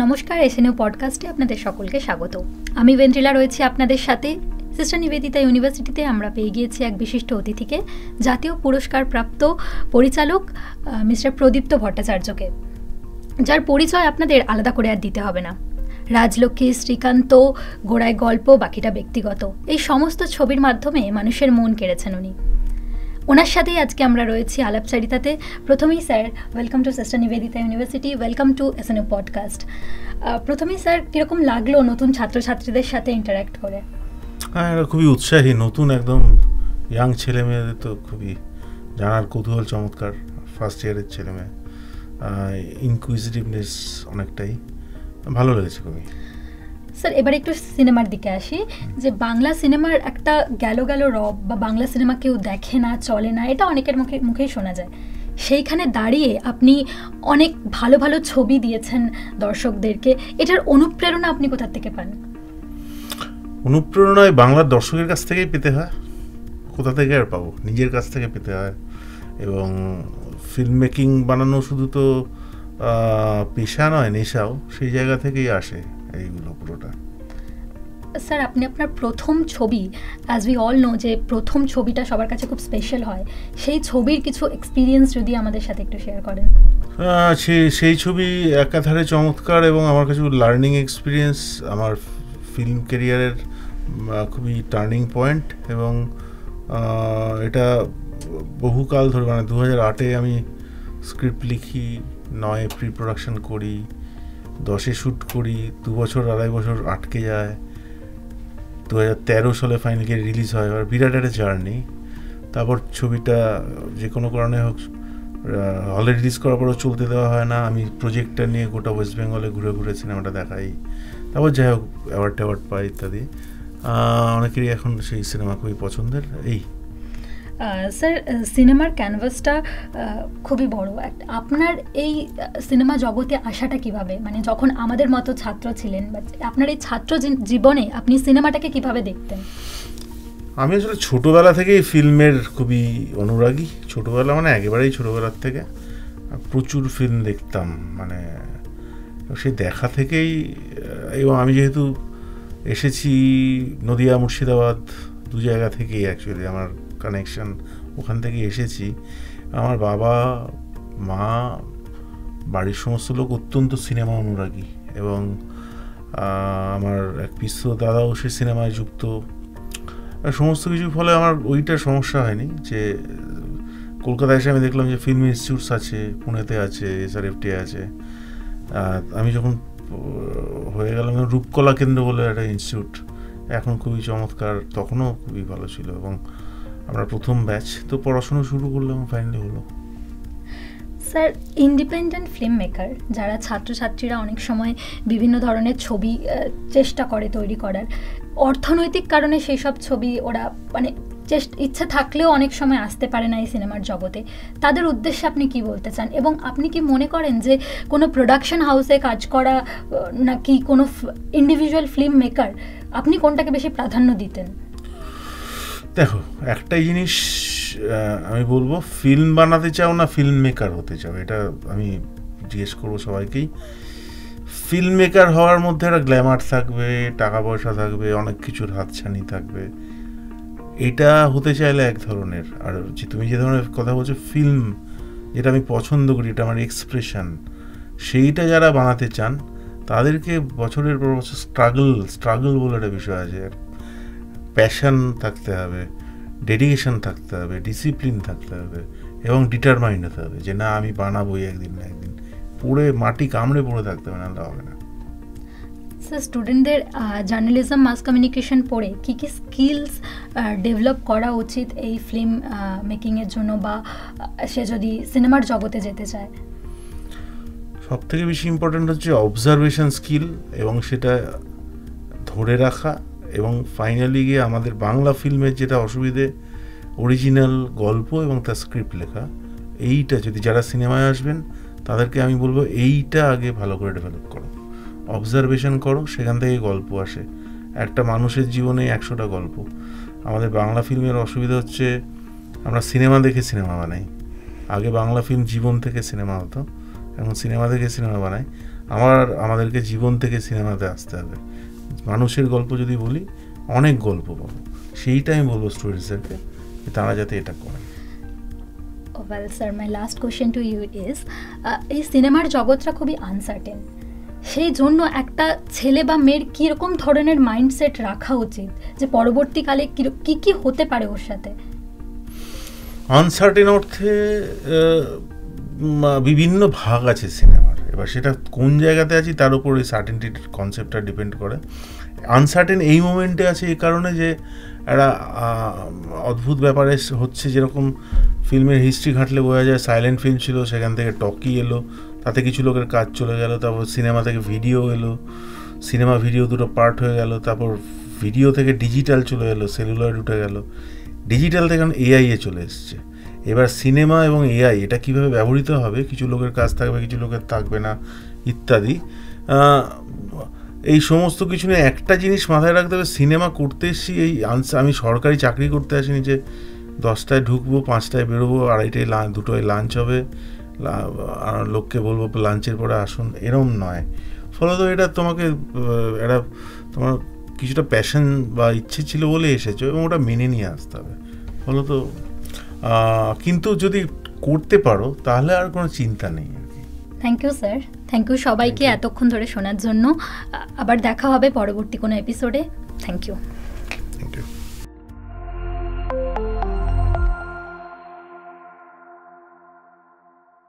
নমস্কার, এসএনইউ পডকাস্টে আপনাদের সকলকে স্বাগত। আমি ভেন্ট্রিলা রয়েছি আপনাদের সাথে। সিস্টার নিবেদিতা ইউনিভার্সিটিতে আমরা পেয়ে গিয়েছি এক বিশিষ্ট অতিথিকে, জাতীয় পুরস্কার প্রাপ্ত পরিচালক মিস্টার প্রদীপ্ত ভট্টাচার্যকে, যার পরিচয় আপনাদের আলাদা করে আর দিতে হবে না। রাজলক্ষ্মী, শ্রীকান্ত, গোড়ায় গল্প, বাকিটা ব্যক্তিগত, এই সমস্ত ছবির মাধ্যমে মানুষের মন কেড়েছেন উনি। ওনার সাথেই আজকে আমরা রয়েছি আলাপচারিতাতে। প্রথমেই sir, welcome to sister Nivedita university, welcome to SNU podcast. প্রথমেই স্যার, কীরকম লাগলো নতুন ছাত্রছাত্রীদের সাথে ইন্টারাক্ট করে? হ্যাঁ, এটা খুবই উৎসাহী, নতুন একদম ইয়াং ছেলে মেয়েদের তো খুবই জানার কৌতূহল চমৎকার। ফার্স্ট ইয়ারের ছেলে মেয়ে, ইনকুইজিটিভনেস অনেকটাই ভালো লেগেছে খুবই। স্যার, এবার একটু সিনেমার দিকে আসি। যে বাংলা সিনেমার একটা গেল রব বা বাংলা সিনেমা কেউ দেখে না, চলে না, এটা অনেকের মুখেই শোনা যায়। সেইখানে দাঁড়িয়ে আপনি অনেক ভালো ভালো ছবি দিয়েছেন দর্শকদেরকে। এটার অনুপ্রেরণা আপনি কোথা থেকে পান? অনুপ্রেরণায় বাংলার দর্শকের কাছ থেকেই পেতে হয়, কোথা থেকে আর পাবো, নিজের কাছ থেকে পেতে হয়। এবং ফিল্ম মেকিং বানানো শুধু তো পেশা নয়, নেশাও, সেই জায়গা থেকেই আসে এইগুলো পুরোটা। স্যার, আপনি আপনার প্রথম ছবি, অ্যাজ উই অল নো যে প্রথম ছবিটা সবার কাছে খুব স্পেশাল হয়, সেই ছবির কিছু এক্সপিরিয়েন্স যদি আমাদের সাথে একটু শেয়ার করেন। সেই ছবি একাধারে চমৎকার এবং আমার কাছে লার্নিং এক্সপিরিয়েন্স, আমার ফিল্ম ক্যারিয়ারের খুবই টার্নিং পয়েন্ট। এবং এটা বহুকাল ধরে, মানে 2008-এ আমি স্ক্রিপ্ট লিখি, 9-এ প্রি প্রোডাকশন করি, 10-এ শ্যুট করি, 2 বছর 2.5 বছর আটকে যায়, 2013 সালে ফাইনালি রিলিজ হয়। আর বিরাট একটা জার্নি। তারপর ছবিটা যে কোনো কারণে হোক হলে রিলিজ করার পরও চলতে দেওয়া হয় না। আমি প্রজেক্টটা নিয়ে গোটা ওয়েস্ট বেঙ্গলে ঘুরে সিনেমাটা দেখাই, তারপর যাই হোক অ্যাওয়ার্ড পাই ইত্যাদি। অনেকেরই এখন সেই সিনেমা খুবই পছন্দের। এই স্যার, সিনেমার ক্যানভাসটা খুবই বড়। আপনার এই সিনেমা জগতে আসাটা কিভাবে, মানে যখন আমাদের মতো ছাত্র ছিলেন, বা আপনার এই ছাত্র জীবনে আপনি সিনেমাটাকে কিভাবে দেখতেন? আমি আসলে ছোটোবেলা থেকেই ফিল্মের খুবই অনুরাগী। ছোটোবেলা মানে একেবারেই ছোটোবেলার থেকে প্রচুর ফিল্ম দেখতাম, মানে সেই দেখা থেকেই। এবং আমি যেহেতু এসেছি নদিয়া, মুর্শিদাবাদ, দু জায়গা থেকেই অ্যাকচুয়ালি আমার কানেকশন, ওখান থেকে এসেছি। আমার বাবা মা, বাড়ির সমস্ত লোক অত্যন্ত সিনেমা অনুরাগী। এবং আমার এক পিসো দাদাও সে সিনেমায় যুক্ত। সমস্ত কিছুর ফলে আমার ওইটা সমস্যা হয়নি যে কলকাতায় এসে আমি দেখলাম যে ফিল্ম ইনস্টিটিউটস আছে, পুনেতে আছে, SRFT আছে। আমি যখন হয়ে গেলাম রূপকলা কেন্দ্র বলে একটা ইনস্টিটিউট, এখন খুবই চমৎকার, তখনও খুবই ভালো ছিল। এবং আমরা প্রথম ব্যাচ, তো পড়াশুনো শুরু করলাম, ফাইনালি হলো। স্যার, ইন্ডিপেন্ডেন্ট ফিল্ম মেকার যারা ছাত্রছাত্রীরা অনেক সময় বিভিন্ন ধরনের ছবি চেষ্টা করে তৈরি করার, অর্থনৈতিক কারণে সেই সব ছবি ওরা মানে ইচ্ছে থাকলেও অনেক সময় আসতে পারে না এই সিনেমার জগতে, তাদের উদ্দেশ্যে আপনি কি বলতে চান? এবং আপনি কি মনে করেন যে কোনো প্রোডাকশন হাউসে কাজ করা নাকি কোনো ইন্ডিভিজুয়াল ফিল্ম মেকার, আপনি কোনটাকে বেশি প্রাধান্য দিতেন? দেখো, একটাই জিনিস আমি বলবো, ফিল্ম বানাতে চাও না ফিল্ম মেকার হতে চাও, এটা আমি জিজ্ঞেস করবো সবাইকেই। ফিল্ম মেকার হওয়ার মধ্যে একটা গ্ল্যামার থাকবে, টাকা পয়সা থাকবে, অনেক কিছুর হাতছানি থাকবে, এটা হতে চাইলে এক ধরনের। আর যে তুমি যে ধরনের কথা বলছো, ফিল্ম যেটা আমি পছন্দ করি, এটা আমার এক্সপ্রেশন, সেইটা যারা বানাতে চান তাদেরকে বছরের পর বছর স্ট্রাগল বলে একটা বিষয় আছে। প্যাশন থাকতে হবে, ডেডিকেশন থাকতে হবে, ডিসিপ্লিন থাকতে হবে, এবং ডিটারমাইন্ড হতে হবে যে না, আমি বানাবোই একদিন না একদিন। পড়ে মাটি কামড়ে পড়ে থাকতে হবে, না হবে না। স্যার, স্টুডেন্টদের জার্নালিজম, মাস কমিউনিকেশন পড়ে কী কী স্কিলস ডেভেলপ করা উচিত এই ফিল্ম মেকিংয়ের জন্য, বা সে যদি সিনেমার জগতে যেতে চায়? সব থেকে বেশি ইম্পর্টেন্ট হচ্ছে অবজারভেশন স্কিল, এবং সেটা ধরে রাখা। এবং ফাইনালি গিয়ে আমাদের বাংলা ফিল্মের যেটা অসুবিধে, অরিজিনাল গল্প এবং তার স্ক্রিপ্ট লেখা, এইটা যদি যারা সিনেমায় আসবেন তাদেরকে আমি বলবো এইটা আগে ভালো করে ডেভেলপ করো, অবজারভেশন করো, সেখান থেকে গল্প আসে। একটা মানুষের জীবনে 100টা গল্প। আমাদের বাংলা ফিল্মের অসুবিধা হচ্ছে আমরা সিনেমা দেখে সিনেমা বানাই। আগে বাংলা ফিল্ম জীবন থেকে সিনেমা হতো, এখন সিনেমা দেখে সিনেমা বানাই। আমাদেরকে জীবন থেকে সিনেমাতে আসতে হবে। মানুষের গল্প যদি বলি, অনেক গল্প পাবো। সেইটাই আমি বলবো স্টুডেন্টসদেরকে, তারা যাতে এটা করেন। Well sir, my last question to you is, এই সিনেমার জগৎটা খুবই আনসার্টেন, সেই জন্য একটা ছেলে বা মেয়ের কীরকম ধরনের মাইন্ডসেট রাখা উচিত যে পরবর্তীকালে কী কী হতে পারে ওর সাথে? আনসার্টেন অর্থে বিভিন্ন ভাগ আছে সিনেমার, এবার সেটা কোন জায়গাতে আছি তার উপর এই সার্টেনটির কনসেপ্টটা ডিপেন্ড করে। আনসার্টেন এই মোমেন্টে আছে এই কারণে যে একটা অদ্ভুত ব্যাপারে হচ্ছে, যেরকম ফিল্মের হিস্ট্রি ঘাঁটলে বোঝা যায় সাইলেন্ট ফিল্ম ছিল, সেখান থেকে টকি এলো, তাতে কিছু লোকের কাজ চলে গেল, তারপর সিনেমা থেকে ভিডিও এলো, সিনেমা ভিডিও দুটো পার্ট হয়ে গেল, তারপর ভিডিও থেকে ডিজিটাল চলে এলো, সেলুলয়েড উঠে গেল, ডিজিটাল থেকে এআইয়ে চলে এসছে। এবার সিনেমা এবং এআই এটা কীভাবে ব্যবহৃত হবে, কিছু লোকের কাজ থাকবে, কিছু লোকের থাকবে না, ইত্যাদি। এই সমস্ত কিছু নিয়ে একটা জিনিস মাথায় রাখতে হবে, সিনেমা করতে এসেছি, আমি সরকারি চাকরি করতে আসিনি যে 10টায় ঢুকবো, 5টায় বেরোবো, 2:30টায় 2টোয় লাঞ্চ হবে, আর লোককে বলবো লাঞ্চের পরে আসুন, এরম নয়। ফলত এটা তোমাকে তোমার কিছুটা প্যাশন বা ইচ্ছে ছিল বলে এসেছো এবং ওটা মেনে নিয়ে আসতে হবে। ফলত কিন্তু যদি করতে পারো তাহলে আর কোনো চিন্তা নেই আর কি। Thank you sir, thank you সবাইকে এতক্ষণ ধরে শোনার জন্য। আবার দেখা হবে পরবর্তী কোনো এপিসোডে। Thank you.